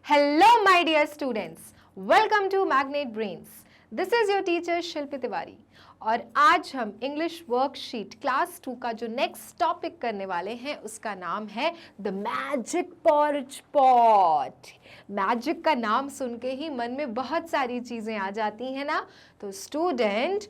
Hello my dear students, welcome to Magnet Brains. This is your teacher शिल्पी तिवारी और आज हम English worksheet class 2 का जो नेक्स्ट टॉपिक करने वाले हैं उसका नाम है the magic porridge pot. Magic का नाम सुन के ही मन में बहुत सारी चीज़ें आ जाती हैं ना। तो स्टूडेंट,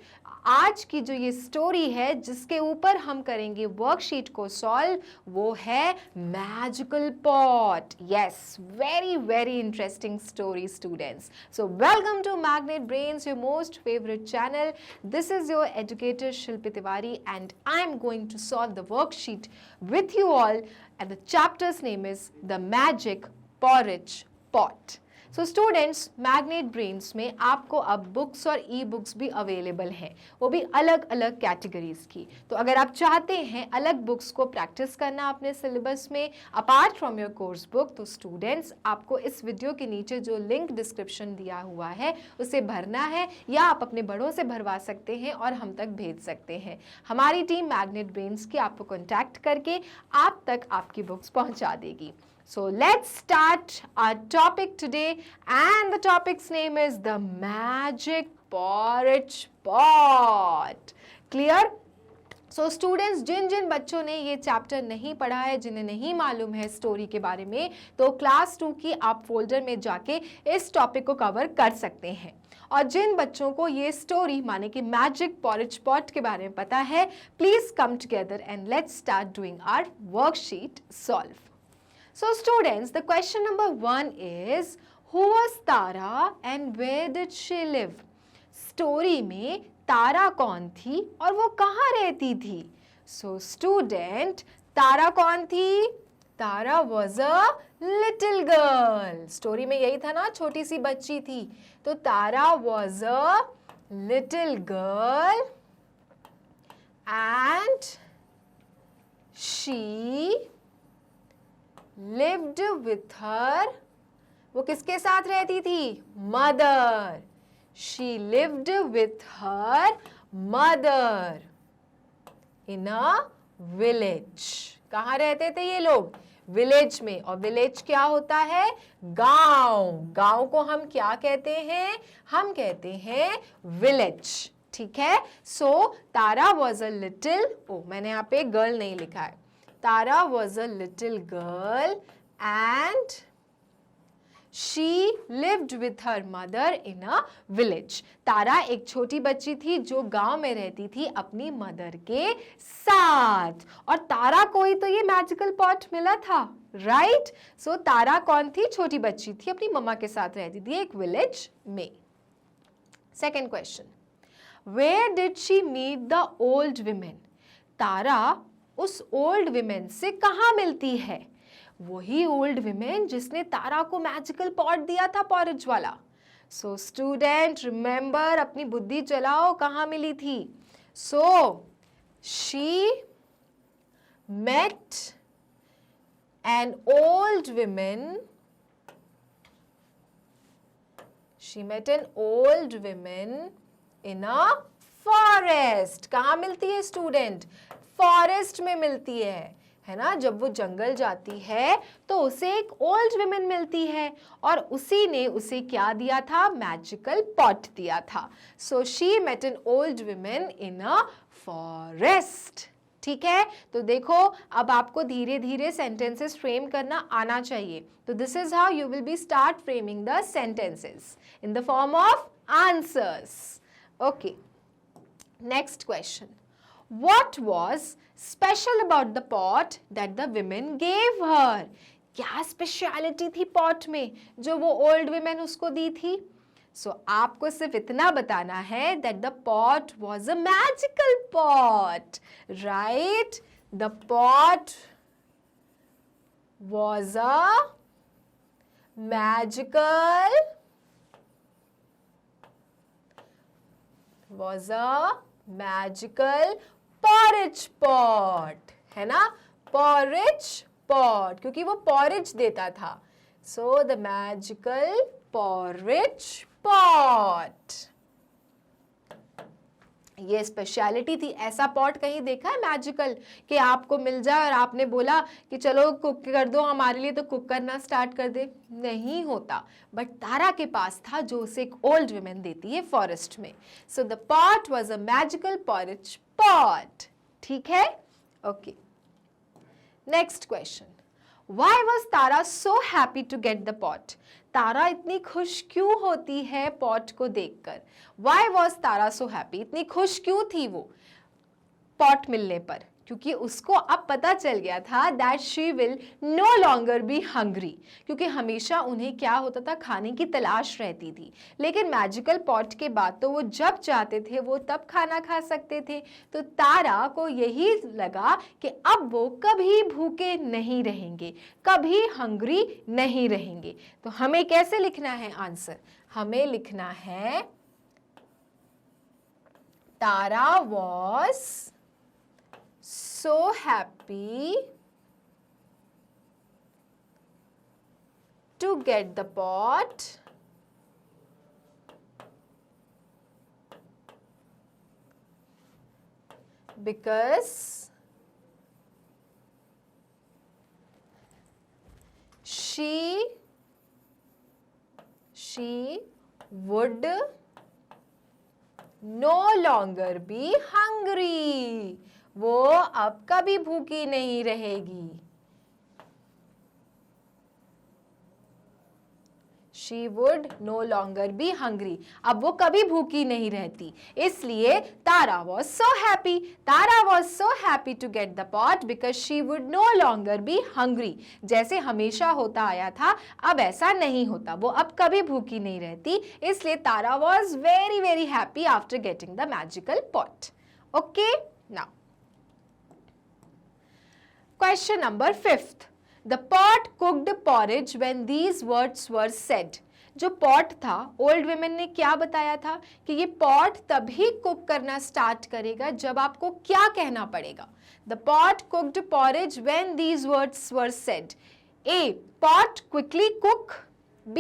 आज की जो ये स्टोरी है जिसके ऊपर हम करेंगे वर्कशीट को सॉल्व, वो है magical pot. Yes, very very interesting story students. So welcome to Magnet Brains, your most favourite channel. This is your educator Shilpi Tiwari and I am going to solve the worksheet with you all, and the chapter's name is The Magic Porridge Pot. So students, magnet brains में आपको अब books और e books भी available हैं, वो भी अलग अलग कैटेगरीज की। तो अगर आप चाहते हैं अलग बुक्स को प्रैक्टिस करना अपने सिलेबस में apart from your course book, तो स्टूडेंट्स आपको इस वीडियो के नीचे जो लिंक डिस्क्रिप्शन दिया हुआ है उसे भरना है, या आप अपने बड़ों से भरवा सकते हैं और हम तक भेज सकते हैं। हमारी टीम मैग्नेट ब्रेन्स की आपको कॉन्टैक्ट करके आप तक आपकी बुक्स पहुंचा देगी। So let's start our topic today, and the topic's name is the magic porridge pot. Clear? So students, जिन जिन बच्चों ने ये चैप्टर नहीं पढ़ा है, जिन्हें नहीं मालूम है स्टोरी के बारे में, तो क्लास 2 की आप फोल्डर में जाके इस टॉपिक को कवर कर सकते हैं। और जिन बच्चों को ये स्टोरी माने कि मैजिक पॉरेज पॉट के बारे में पता है, please come together and let's start doing our worksheet solve. So students, the question number 1 is, who was Tara and where did she live? Story में तारा कौन थी और वो कहाँ रहती थी? So student, तारा कौन थी? तारा was a little girl. Story में यही था ना, छोटी सी बच्ची थी। तो तारा was a little girl and she lived with her. वो किसके साथ रहती थी? Mother. She lived with her mother in a village. कहाँ रहते थे ये लोग? विलेज में। और विलेज क्या होता है? गांव. गांव को हम क्या कहते हैं? हम कहते हैं विलेज. ठीक है? सो तारा वॉज अ लिटिल, मैंने यहाँ पे गर्ल नहीं लिखा है. Tara was a little girl and she lived with her mother in a village. तारा एक छोटी बच्ची थी जो गांव में रहती थी अपनी मदर के साथ। और तारा को ही तो ये मैजिकल पॉट मिला था, राइट? सो तारा कौन थी? छोटी बच्ची थी, अपनी मम्मा के साथ रहती थी एक विलेज में. Second question, Where did she meet the old women? तारा उस ओल्ड विमेन से कहाँ मिलती है? वही ओल्ड विमेन जिसने तारा को मैजिकल पॉट दिया था, पॉरेज वाला. सो स्टूडेंट रिमेंबर, अपनी बुद्धि चलाओ, कहाँ मिली थी? So she met an old women. She met an old women in a forest. कहाँ मिलती है स्टूडेंट? फॉरेस्ट में मिलती है ना. जब वो जंगल जाती है तो उसे एक ओल्ड विमेन मिलती है और उसी ने उसे क्या दिया था? मैजिकल पॉट दिया था. So she met an old women in a forest. ठीक है? तो देखो, अब आपको धीरे धीरे सेंटेंसेस फ्रेम करना आना चाहिए. तो this is how you will be start framing the sentences in the form of answers. Okay, next question. What was special about the pot that the women gave her? क्या speciality थी pot में जो वो old women उसको दी थी? आपको सिर्फ इतना बताना है that the pot was a magical pot, right? The pot was a magical porridge pot, है ना? पॉरेज पॉट, क्योंकि वो पॉरेज देता था. So the magical porridge pot. ये स्पेशलिटी थी। ऐसा पॉट कहीं देखा है मैजिकल कि आपको मिल जाए और आपने बोला कि चलो कुक कर दो हमारे लिए, तो कुक करना स्टार्ट कर दे? नहीं होता। बट तारा के पास था, जो उसे एक ओल्ड वुमेन देती है फॉरेस्ट में। So the pot was a magical porridge pot. ठीक है, okay. Next question, why was Tara so happy to get the pot? तारा इतनी खुश क्यों होती है पॉट को देखकर? Why was Tara so happy? इतनी खुश क्यों थी वो पॉट मिलने पर? क्योंकि उसको अब पता चल गया था that she will no longer be hungry, क्योंकि हमेशा उन्हें क्या होता था, खाने की तलाश रहती थी। लेकिन मैजिकल पॉट के बाद तो वो जब चाहते थे वो तब खाना खा सकते थे। तो तारा को यही लगा कि अब वो कभी भूखे नहीं रहेंगे, कभी हंग्री नहीं रहेंगे। तो हमें कैसे लिखना है आंसर? हमें लिखना है तारा was so happy to get the pot because she would no longer be hungry. वो अब कभी भूखी नहीं रहेगी। She would no longer be hungry. अब वो कभी भूखी नहीं रहती। इसलिए तारा was so happy. Tara was so happy to get the pot because she would no longer be hungry. जैसे हमेशा होता आया था, अब ऐसा नहीं होता। वो अब कभी भूखी नहीं रहती। इसलिए तारा was very very happy after getting the magical pot. Okay? Now, question number 5th. The pot cooked porridge when these words were said. जो पॉट था, ओल्ड वुमेन ने क्या बताया था कि ये पॉट तभी कुक करना स्टार्ट करेगा जब आपको क्या कहना पड़ेगा। The pot cooked porridge when these words were said. A. Pot quickly cook. B.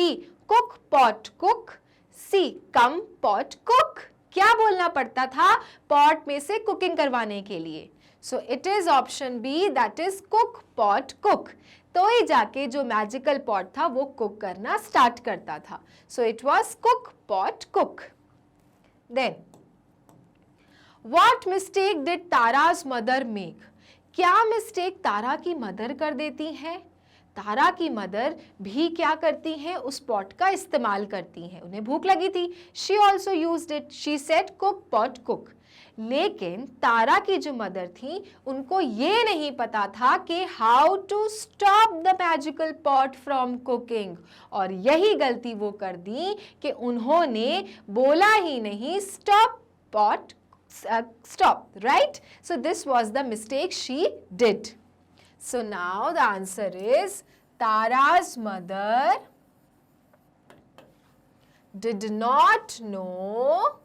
Cook pot cook. C. Come pot cook. क्या बोलना पड़ता था पॉट में से कुकिंग करवाने के लिए? So it is option B, that is cook pot cook. तो ही जाके जो मैजिकल पॉट था वो कुक करना स्टार्ट करता था। So it was cook pot cook. Then, what mistake did Tara's mother make? क्या मिस्टेक तारा की मदर कर देती है? तारा की मदर भी क्या करती हैं, उस पॉट का इस्तेमाल करती हैं। उन्हें भूख लगी थी। She also used it. She said cook pot cook. लेकिन तारा की जो मदर थी उनको ये नहीं पता था कि how to stop the magical pot from cooking, और यही गलती वो कर दी कि उन्होंने बोला ही नहीं stop pot stop, right? So this was the mistake she did. So now the answer is Tara's mother did not know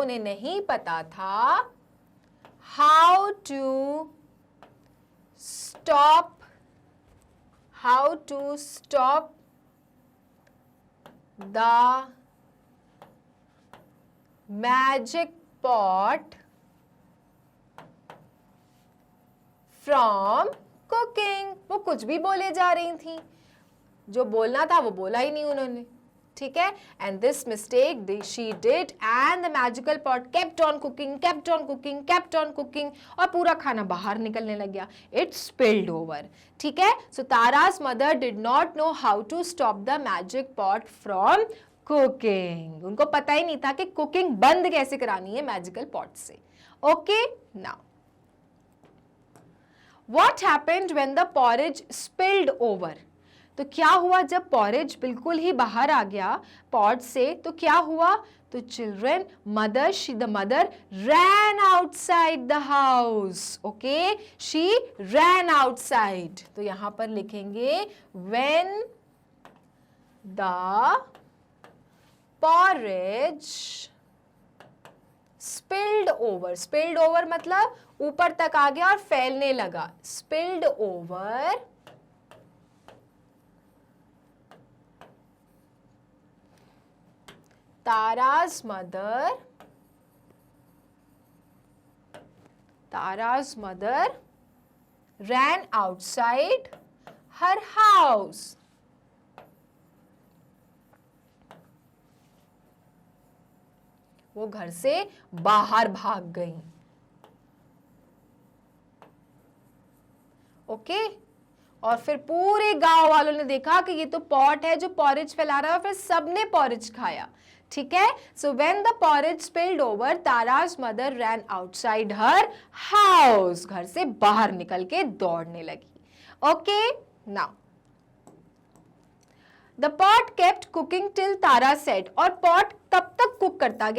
उन्हें नहीं पता था how to stop the magic pot from cooking. वो कुछ भी बोले जा रही थी, जो बोलना था वो बोला ही नहीं उन्होंने। ठीक है, and this mistake she did, and the magical pot kept on cooking, और पूरा खाना बाहर निकलने लग गया। It spilled over. ठीक है, so Tara's mother did not know how to stop the magic pot from cooking. उनको पता ही नहीं था कि कुकिंग बंद कैसे करानी है मैजिकल पॉट से। Okay, now what happened when the porridge spilled over? तो क्या हुआ जब पॉरेज बिल्कुल ही बाहर आ गया पॉट से, तो क्या हुआ? तो children, the mother ran outside the house. Okay, she ran outside. तो यहां पर लिखेंगे when the porridge spilled over. Spilled over मतलब ऊपर तक आ गया और फैलने लगा. Spilled over Tara's mother ran outside her house. वो घर से बाहर भाग गई। ओके और फिर पूरे गांव वालों ने देखा कि ये तो पॉट है जो पॉरेज फैला रहा है, और फिर सबने पॉरेज खाया। ठीक है, so when the porridge spilled over, तारा's mother ran outside her house, घर से बाहर निकल के दौड़ने लगी। Okay now the pot kept cooking till Tara said, और पॉट तब तक कुक करता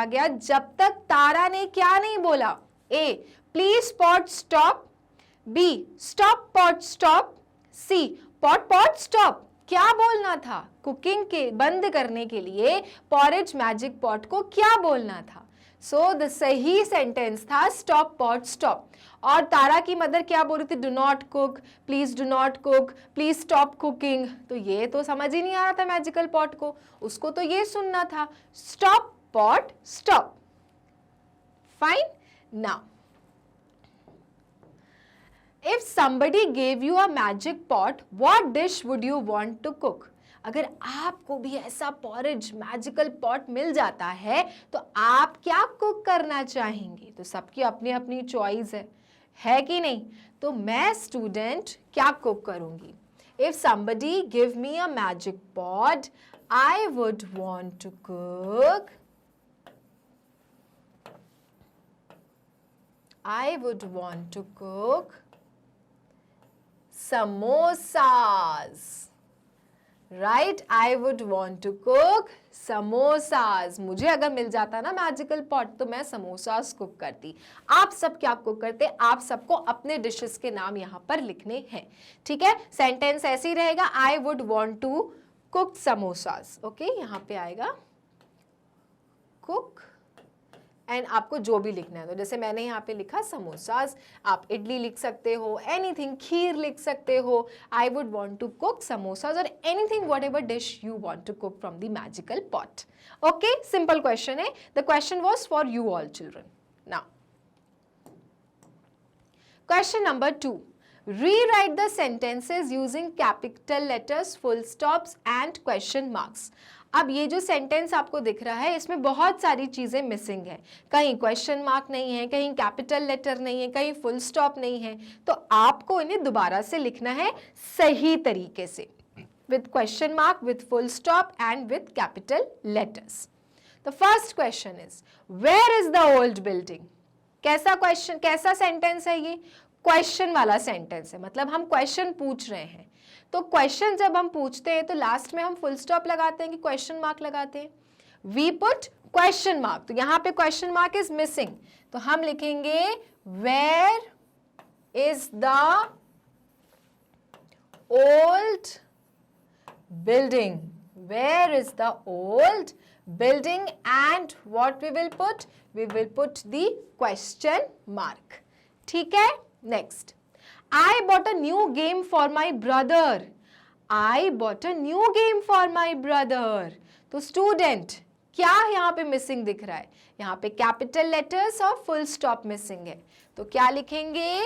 गया जब तक तारा ने क्या नहीं बोला। A please pot stop, B stop pot stop, C pot pot stop. क्या बोलना था? कुकिंग के बंद करने के लिए पॉरेज मैजिक पॉट को क्या बोलना था? सो द सही सेंटेंस था स्टॉप पॉट स्टॉप। और तारा की मदर क्या बोल रही थी? Do not cook, please do not cook, please stop cooking. तो ये तो समझ ही नहीं आ रहा था मैजिकल पॉट को, उसको तो ये सुनना था stop pot stop. Fine now If somebody gave you a magic pot, what dish would you want to cook? अगर आपको भी ऐसा पॉरेज मैजिकल पॉट मिल जाता है तो आप क्या कुक करना चाहेंगे? तो सबकी अपनी अपनी चॉइस है कि नहीं? तो मैं स्टूडेंट क्या कुक करूंगी? If somebody give me a magic pot, I would want to cook. I would want to cook samosas. Right? I would want to cook samosas. मुझे अगर मिल जाता ना मैजिकल पॉट तो मैं समोसास कुक करती। आप सब क्या कुक करते? आप सबको अपने डिशेस के नाम यहाँ पर लिखने हैं। ठीक है, सेंटेंस ऐसे ही रहेगा I would want to cook samosas. Okay, यहाँ पे आएगा cook एंड आपको जो भी लिखना है, तो जैसे मैंने यहाँ पे लिखा समोसास, आप इडली लिख सकते हो, एनीथिंग, खीर लिख सकते हो। I would want to cook samosas और anything whatever dish you want to cook from the magical pot. Okay, simple question है। The question was for you all children. Now question number 2, rewrite the sentences using capital letters, full stops and question marks. अब ये जो sentence आपको दिख रहा है इसमें बहुत सारी चीजें मिसिंग है। कहीं क्वेश्चन मार्क नहीं है, कहीं कैपिटल लेटर नहीं है, कहीं फुल स्टॉप नहीं है। तो आपको इन्हें दोबारा से लिखना है सही तरीके से, with question mark, with full stop and with capital letters. The first question is where is the old building? कैसा क्वेश्चन, कैसा सेंटेंस है ये? क्वेश्चन वाला सेंटेंस है, मतलब हम क्वेश्चन पूछ रहे हैं। तो क्वेश्चन जब हम पूछते हैं तो लास्ट में हम फुल स्टॉप लगाते हैं कि क्वेश्चन मार्क लगाते हैं? We put question mark. तो यहां पे क्वेश्चन मार्क इज मिसिंग, तो हम लिखेंगे where is the old building, where is the old building, and what we will put the question mark. ठीक है, next, I bought a new game for my brother. I bought a new game for my brother. तो student क्या यहाँ पे missing दिख रहा है? यहाँ पे कैपिटल लेटर्स और फुल स्टॉप मिसिंग है, तो क्या लिखेंगे?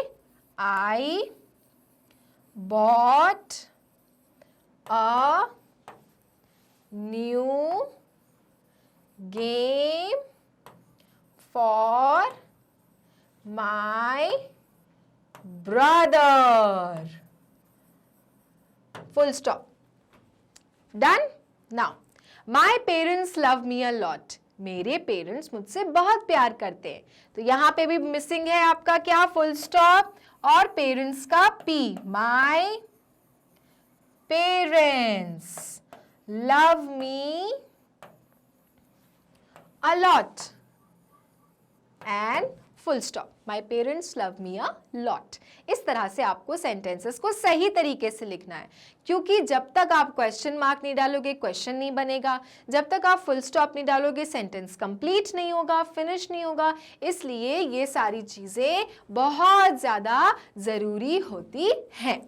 I bought a new game for my brother. Full stop. Done? Now, my parents love me a lot. मेरे पेरेंट्स मुझसे बहुत प्यार करते हैं। तो यहाँ पे भी मिसिंग है आपका क्या? फुल स्टॉप और पेरेंट्स का P. My parents love me a lot and full stop. My parents love me a lot. इस तरह से आपको सेंटेंसेस को सही तरीके से लिखना है, क्योंकि जब तक आप क्वेश्चन मार्क नहीं डालोगे क्वेश्चन नहीं बनेगा, जब तक आप फुल स्टॉप नहीं डालोगे सेंटेंस कंप्लीट नहीं होगा, फिनिश नहीं होगा। इसलिए ये सारी चीजें बहुत ज्यादा जरूरी होती हैं।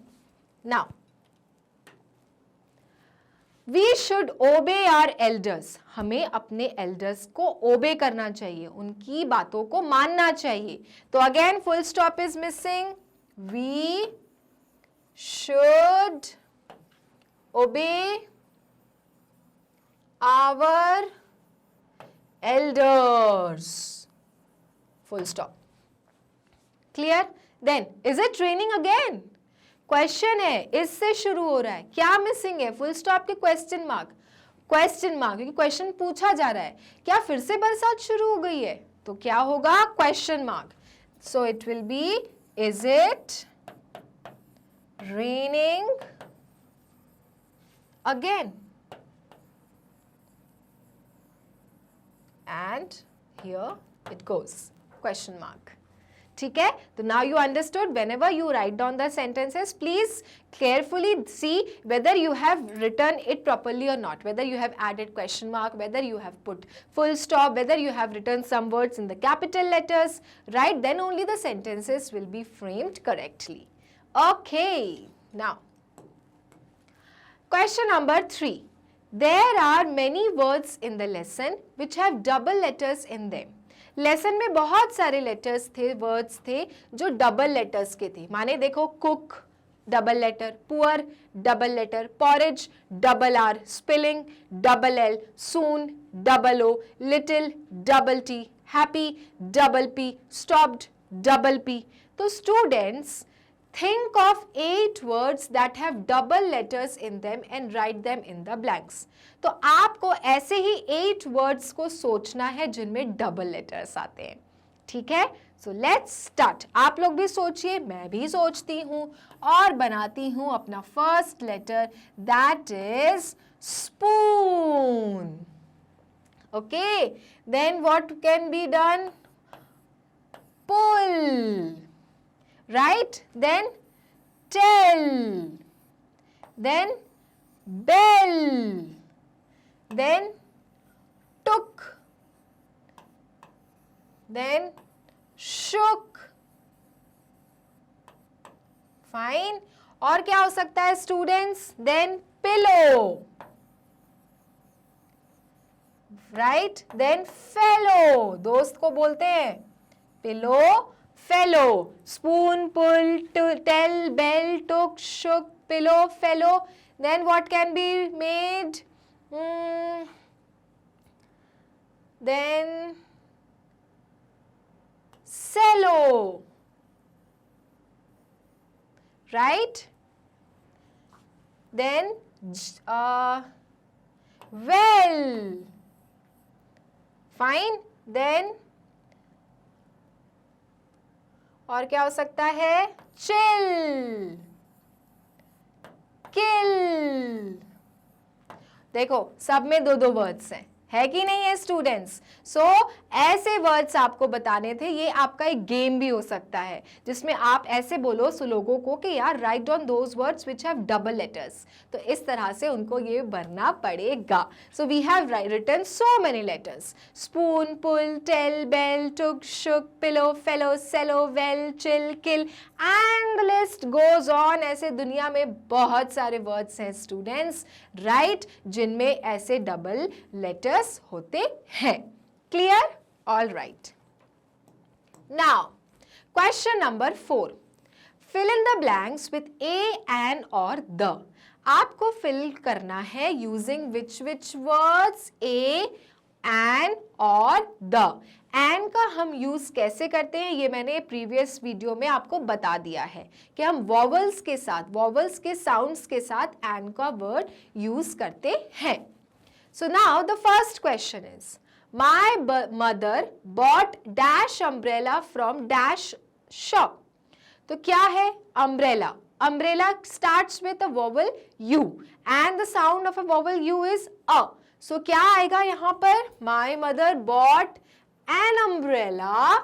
Now We should obey our elders. हमें अपने elders को obey करना चाहिए, उनकी बातों को मानना चाहिए. तो again full stop is missing. We should obey our elders. Full stop. Clear? Then is it raining again? Question है, इससे शुरू हो रहा है, क्या मिसिंग है? फुल स्टॉप के क्वेश्चन मार्क, क्योंकि क्वेश्चन पूछा जा रहा है, क्या फिर से बरसात शुरू हो गई है? तो क्या होगा? Question mark. So it will be, is it raining again? And here it goes question mark. ठीक है? तो now you understood. Whenever you write down the sentences, please carefully see whether you have written it properly or not, whether you have added question mark, whether you have put full stop, whether you have written some words in the capital letters, right? Then only the sentences will be framed correctly. Okay, now question number 3. There are many words in the lesson which have double letters in them. Lesson में बहुत सारे letters थे, words थे जो double letters के थे. माने देखो, cook double letter, poor double letter, porridge double R, spilling double L, soon double O, little double T, happy double P, stopped double P. तो students, think of 8 words that have double letters in them and write them in the blanks. तो आपको ऐसे ही 8 words को सोचना है जिनमें double letters आते हैं. ठीक है? So let's start. आप लोग भी सोचिए, मैं भी सोचती हूँ और बनाती हूँ अपना first letter, that is spoon. Okay, then what can be done? Pull. Right? Then tell. Then bell. Then took. Then shook. Fine. और क्या हो सकता है students? Then pillow. Right? Then fellow. दोस्त को बोलते हैं pillow. Fellow, spoon, pull, tell, bell, took, shook, pillow, fellow. Then what can be made? Then cello, right? Then well, fine. Then और क्या हो सकता है? चिल, किल. देखो, सब में 2-2 वर्ड्स हैं, है कि नहीं है स्टूडेंट्स? सो ऐसे वर्ड्स आपको बताने थे. ये आपका एक गेम भी हो सकता है जिसमें आप ऐसे बोलो लोगों को कि यार write down those words which have double letters. तो इस तरह से उनको ये भरना पड़ेगा. So we have written so many letters: spoon, pull, tell, bell, took, shook, pillow, fellow, cello, well, chill, kill, and the list goes on. ऐसे दुनिया में बहुत सारे वर्ड्स हैं स्टूडेंट्स, राइट, जिनमें ऐसे डबल लेटर्स होते हैं. Clear? All right. Now question number 4. Fill in the blanks with A, an और द. आपको फिल करना है using which words? A, an और द. एन का हम यूज कैसे करते हैं ये मैंने प्रीवियस वीडियो में आपको बता दिया है कि हम वॉवल्स के साथ, वॉवल्स के साउंड्स के साथ एन का वर्ड यूज करते हैं. So now the first question is, my mother bought dash umbrella from dash shop. तो क्या है umbrella? Umbrella starts with a vowel U and the sound of a vowel U is a. So क्या आएगा यहाँ पर? My mother bought an umbrella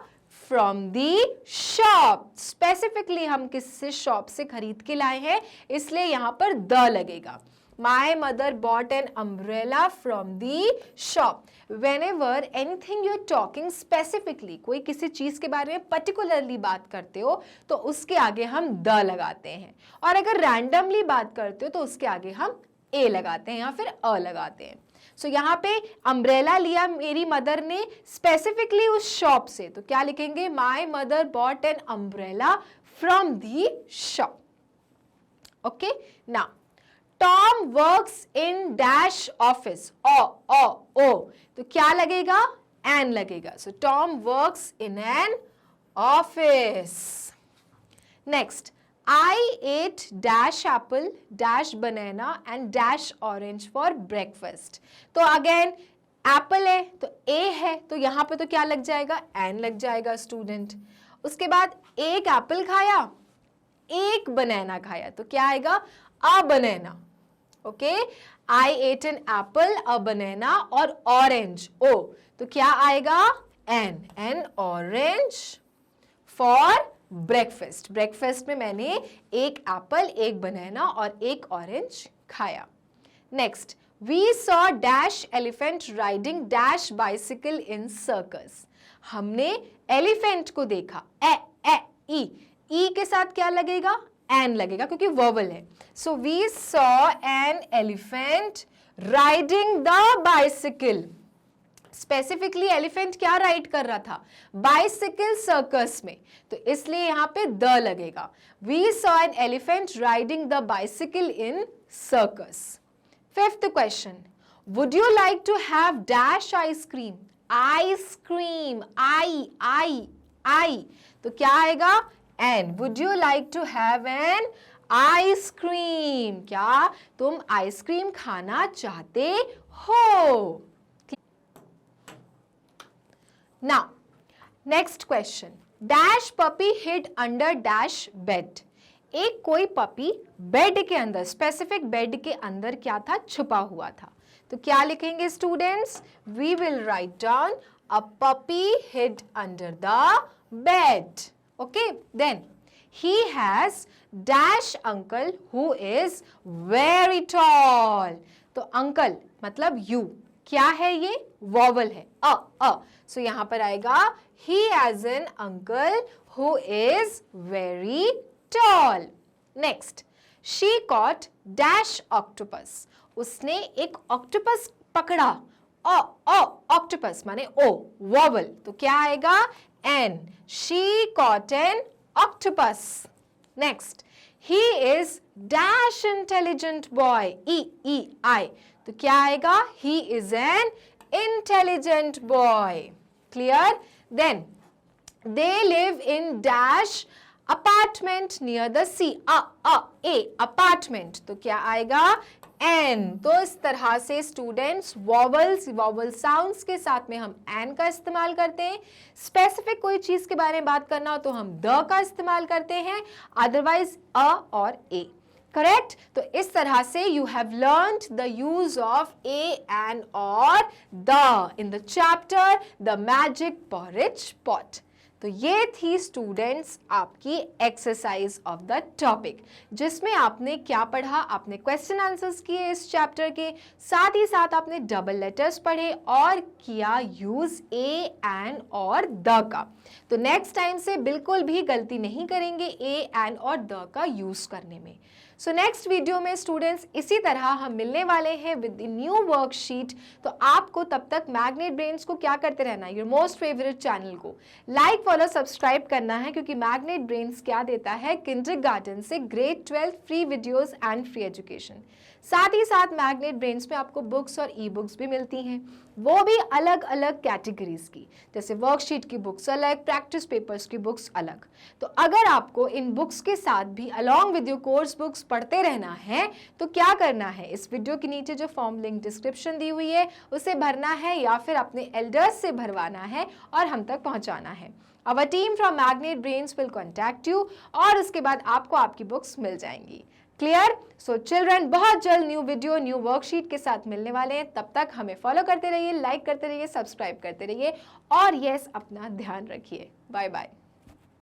from the shop. Specifically हम किस shop से खरीद के लाए हैं, इसलिए यहाँ पर द लगेगा. My mother bought an umbrella from the shop. Whenever anything you're talking specifically, कोई किसी चीज के बारे में particularly बात करते हो तो उसके आगे हम द लगाते हैं, और अगर randomly बात करते हो तो उसके आगे हम ए लगाते हैं या फिर अ लगाते हैं। सो यहाँ पे अम्ब्रेला लिया मेरी मदर ने स्पेसिफिकली उस शॉप से, तो क्या लिखेंगे, my mother bought an umbrella from the shop. Okay, now Tom works in dash office, O, तो क्या लगेगा, एन लगेगा। So Tom works in an office. Next, I ate dash apple, dash banana and dash orange for breakfast. तो again Apple है तो ए है, तो यहाँ पे तो क्या लग जाएगा, एन लग जाएगा स्टूडेंट। उसके बाद एक एप्पल खाया, एक बनाना खाया, तो क्या आएगा, अ बनाना। Okay, I eight an apple, अ बनाना और ऑरेंज, ओ, तो क्या आएगा, N orange for breakfast. Breakfast में मैंने एक एप्पल, एक बनाना और एक ऑरेंज खाया। Next, we saw dash elephant riding dash bicycle in circus. हमने एलिफेंट को देखा, ई के साथ क्या लगेगा, एन लगेगा क्योंकि वर्बल है। So we saw an elephant riding the bicycle. Specifically elephant क्या राइड कर रहा था, बाइसिकल सर्कस में, तो इसलिए यहां पे द लगेगा। We saw an elephant riding the bicycle in circus. Fifth question, would you like to have dash ice cream, ice cream, I, तो क्या आएगा, an. Would you like to have an ice cream, क्या तुम आइसक्रीम खाना चाहते हो। Now, next question. Dash puppy hid under dash bed. एक कोई पपी बेड के अंदर, स्पेसिफिक बेड के अंदर क्या था, छुपा हुआ था, तो क्या लिखेंगे students, we will write down a puppy hid under the bed. Okay, then he has dash uncle who is very tall. तो अंकल मतलब यू, क्या है ये, वॉवल है, अ, सो यहां पर आएगा he has an uncle who is very tall. Next, she caught dash octopus. उसने एक ऑक्टोपस पकड़ा, ऑक्टोपस माने ओ, वॉवल, तो क्या आएगा, N. she caught an octopus. Next, he is dash intelligent boy, I, तो क्या आएगा, he is an intelligent boy. Clear? Then they live in dash apartment near the sea, a apartment, तो क्या आएगा, एन। तो इस तरह से स्टूडेंट्स वॉवल साउंड्स के साथ में हम एन का इस्तेमाल करते हैं। स्पेसिफिक कोई चीज के बारे में बात करना हो तो हम द का इस्तेमाल करते हैं, अदरवाइज अ और ए। करेक्ट, तो इस तरह से you have learned the use of a an और the in the chapter the magic porridge pot. तो ये थी स्टूडेंट्स आपकी एक्सरसाइज ऑफ द टॉपिक, जिसमें आपने क्या पढ़ा, आपने क्वेश्चन आंसर्स किए इस चैप्टर के, साथ ही साथ आपने डबल लेटर्स पढ़े और किया यूज ए एन और द का। तो नेक्स्ट टाइम से बिल्कुल भी गलती नहीं करेंगे ए एन और द का यूज करने में। सो नेक्स्ट वीडियो में स्टूडेंट्स इसी तरह हम मिलने वाले हैं विद न्यू वर्कशीट। तो आपको तब तक मैग्नेट ब्रेन्स को क्या करते रहना है, योर मोस्ट फेवरेट चैनल को लाइक फॉलो सब्सक्राइब करना है, क्योंकि मैग्नेट ब्रेन्स क्या देता है, किंडरगार्टन से grade 12 free videos and free education. साथ ही साथ मैग्नेट ब्रेन्स में आपको बुक्स और ई बुक्स भी मिलती हैं, वो भी अलग अलग कैटेगरीज की, जैसे वर्कशीट की बुक्स अलग, प्रैक्टिस पेपर्स की बुक्स अलग। तो अगर आपको इन बुक्स के साथ भी along with your course books पढ़ते रहना है तो क्या करना है, इस वीडियो के नीचे जो फॉर्म लिंक डिस्क्रिप्शन दी हुई है उसे भरना है या फिर अपने एल्डर्स से भरवाना है और हम तक पहुंचाना है। Our team from Magnet Brains will contact you और उसके बाद आपको आपकी बुक्स मिल जाएंगी। क्लियर? सो चिल्ड्रन, बहुत जल्द न्यू वीडियो न्यू वर्कशीट के साथ मिलने वाले हैं। तब तक हमें फॉलो करते रहिए, लाइक करते रहिए, सब्सक्राइब करते रहिए और यस, अपना ध्यान रखिए। Bye bye.